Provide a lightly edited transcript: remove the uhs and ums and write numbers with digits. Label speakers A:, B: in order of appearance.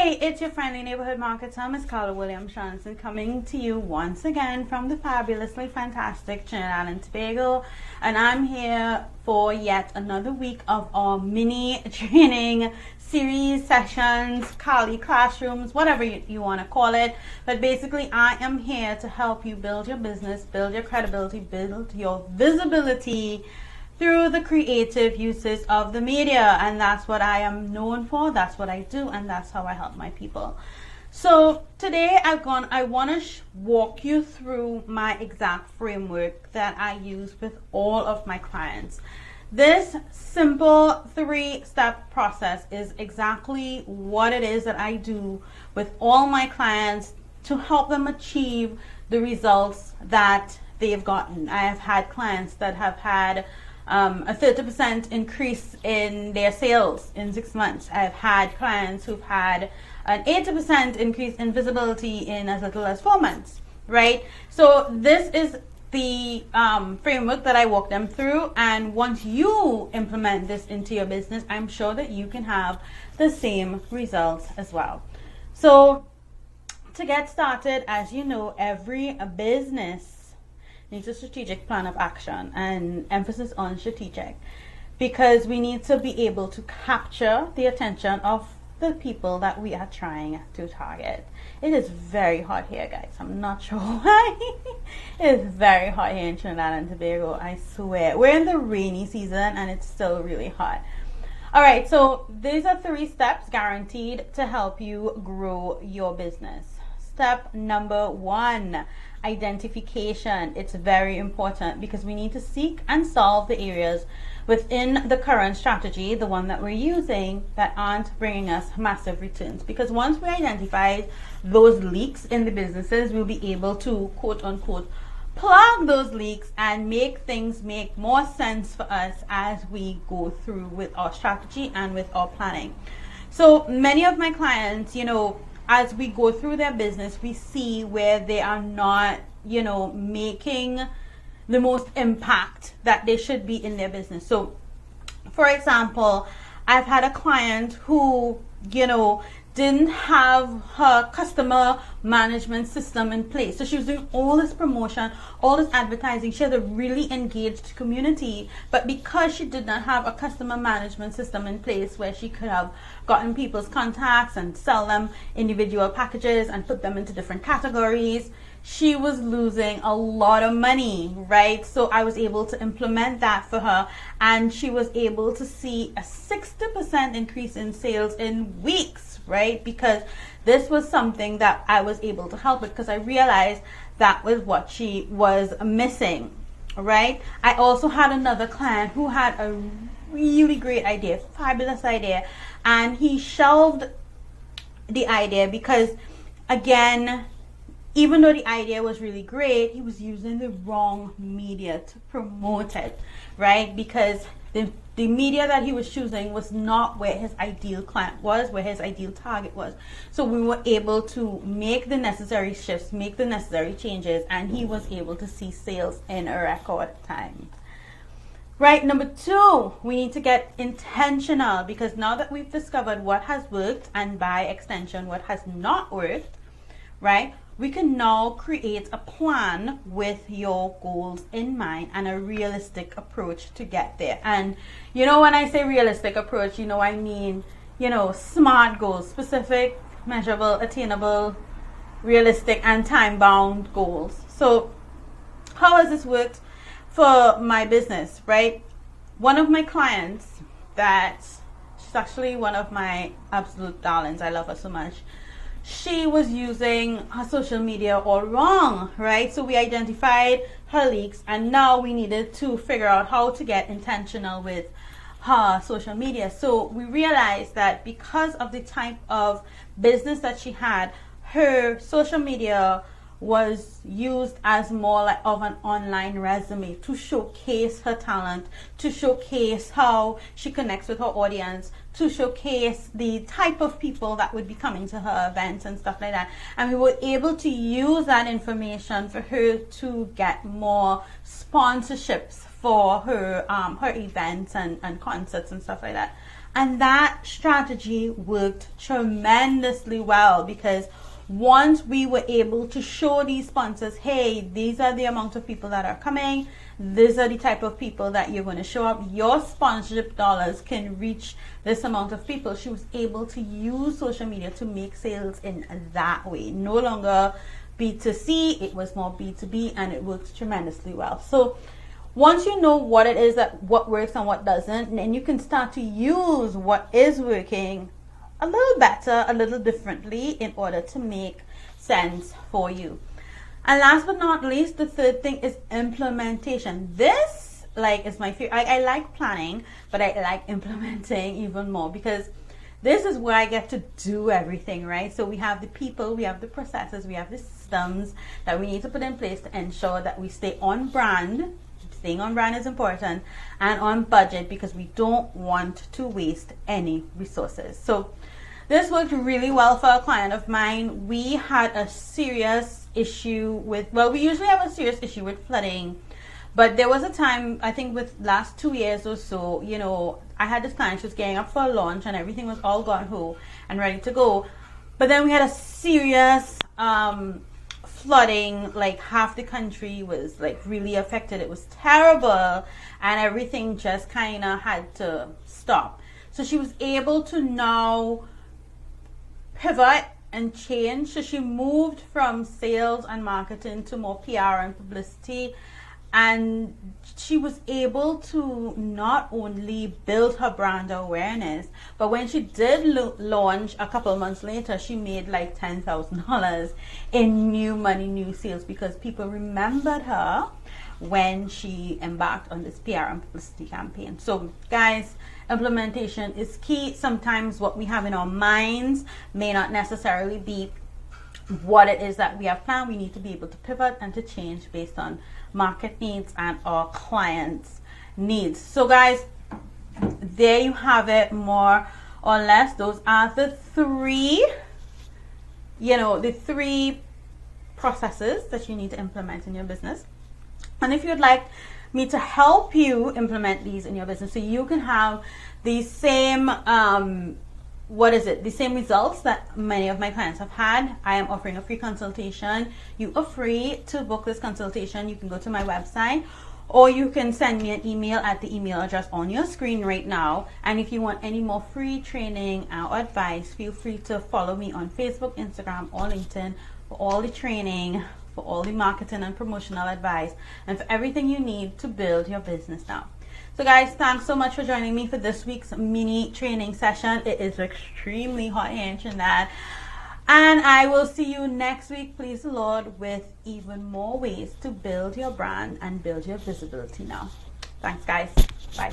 A: Hey, it's your friendly neighborhood marketer, Miss Carli coming to you once again from the fabulously fantastic Trinidad and Tobago. And I'm here for yet another week of our mini training series, sessions, Carli classrooms, whatever you want to call it. But basically, I am here to help you build your business, build your credibility, build your visibility through the creative uses of the media. And that's what I am known for, that's what I do, and that's how I help my people. So today I want to walk you through my exact framework that I use with all of my clients. This simple 3-step process is exactly what it is that I do with all my clients to help them achieve the results that they've gotten. I have had clients that have had a 30% increase in their sales in 6 months. I've had clients who've had an 80% increase in visibility in as little as 4 months, right? So this is the framework that I walk them through, and once you implement this into your business, I'm sure that you can have the same results as well. So to get started, as you know, every business needs a strategic plan of action, and emphasis on strategic, because we need to be able to capture the attention of the people that we are trying to target. It is very hot here, guys. I'm not sure why. It is very hot here in Trinidad and Tobago. I swear. We're in the rainy season and it's still really hot. All right, so these are 3 steps guaranteed to help you grow your business. Step number 1, identification. It's very important because we need to seek and solve the areas within the current strategy, the one that we're using, that aren't bringing us massive returns. Because once we identify those leaks in the businesses, we'll be able to, quote unquote, plug those leaks and make things make more sense for us as we go through with our strategy and with our planning. So many of my clients, as we go through their business, we see where they are not, making the most impact that they should be in their business. So, for example, I've had a client who, didn't have her customer management system in place. So she was doing all this promotion, all this advertising. She had a really engaged community, but because she did not have a customer management system in place where she could have gotten people's contacts and sell them individual packages and put them into different categories, she was losing a lot of money, right? So I was able to implement that for her, and she was able to see a 60% increase in sales in weeks, right? Because this was something that I was able to help with, because I realized that was what she was missing, right? I also had another client who had a really great idea, fabulous idea, and he shelved the idea because, again, even though the idea was really great, he was using the wrong media to promote it, right? Because the media that he was choosing was not where his ideal client was, where his ideal target was. So we were able to make the necessary shifts, make the necessary changes, and he was able to see sales in a record time. Right, number 2, we need to get intentional, because now that we've discovered what has worked and by extension what has not worked, right, we can now create a plan with your goals in mind and a realistic approach to get there. And when I say realistic approach, I mean, SMART goals: specific, measurable, attainable, realistic, and time-bound goals. So how has this worked for my business, right? One of my clients, she's actually one of my absolute darlings. I love her so much. She was using her social media all wrong, right? So we identified her leaks, and now we needed to figure out how to get intentional with her social media. So we realized that because of the type of business that she had, her social media was used as more like of an online resume to showcase her talent, to showcase how she connects with her audience, to showcase the type of people that would be coming to her events and stuff like that. And we were able to use that information for her to get more sponsorships for her events and concerts and stuff like that. And that strategy worked tremendously well, because once we were able to show these sponsors, hey, these are the amount of people that are coming, these are the type of people that you're going to show up, your sponsorship dollars can reach this amount of people. She was able to use social media to make sales in that way. No longer B2C, it was more B2B, and it worked tremendously well. So once you know what it is, that what works and what doesn't, then you can start to use what is working a little better, a little differently, in order to make sense for you. And last but not least, the third thing is implementation. This is my favorite. I like planning, but I like implementing even more, because this is where I get to do everything, right? So we have the people, we have the processes, we have the systems that we need to put in place to ensure that we stay on brand. Staying on brand is important, and on budget, because we don't want to waste any resources. So this worked really well for a client of mine. We had a serious issue with, we usually have a serious issue with flooding, but there was a time, I think with last 2 years or so, I had this client, she was getting up for a launch and everything was all gone home and ready to go. But then we had a serious flooding, half the country was really affected. It was terrible, and everything just kind of had to stop. So she was able to now pivot and change. So she moved from sales and marketing to more PR and publicity, and she was able to not only build her brand awareness, but when she did launch a couple of months later, she made $10,000 in new money, new sales, because people remembered her when she embarked on this PR and publicity campaign. So guys, implementation is key. Sometimes what we have in our minds may not necessarily be what it is that we have planned. We need to be able to pivot and to change based on market needs and our clients' needs. So guys, there you have it, more or less. Those are the three processes that you need to implement in your business. And if you'd like me to help you implement these in your business so you can have the same the same results that many of my clients have had, I am offering a free consultation. You are free to book this consultation. You can go to my website, or you can send me an email at the email address on your screen right now. And if you want any more free training or advice, feel free to follow me on Facebook, Instagram, or LinkedIn for all the training, for all the marketing and promotional advice, and for everything you need to build your business now. So guys, thanks so much for joining me for this week's mini training session. It is extremely hot here in Trinidad, and I will see you next week, please the Lord, with even more ways to build your brand and build your visibility now. Thanks guys. Bye.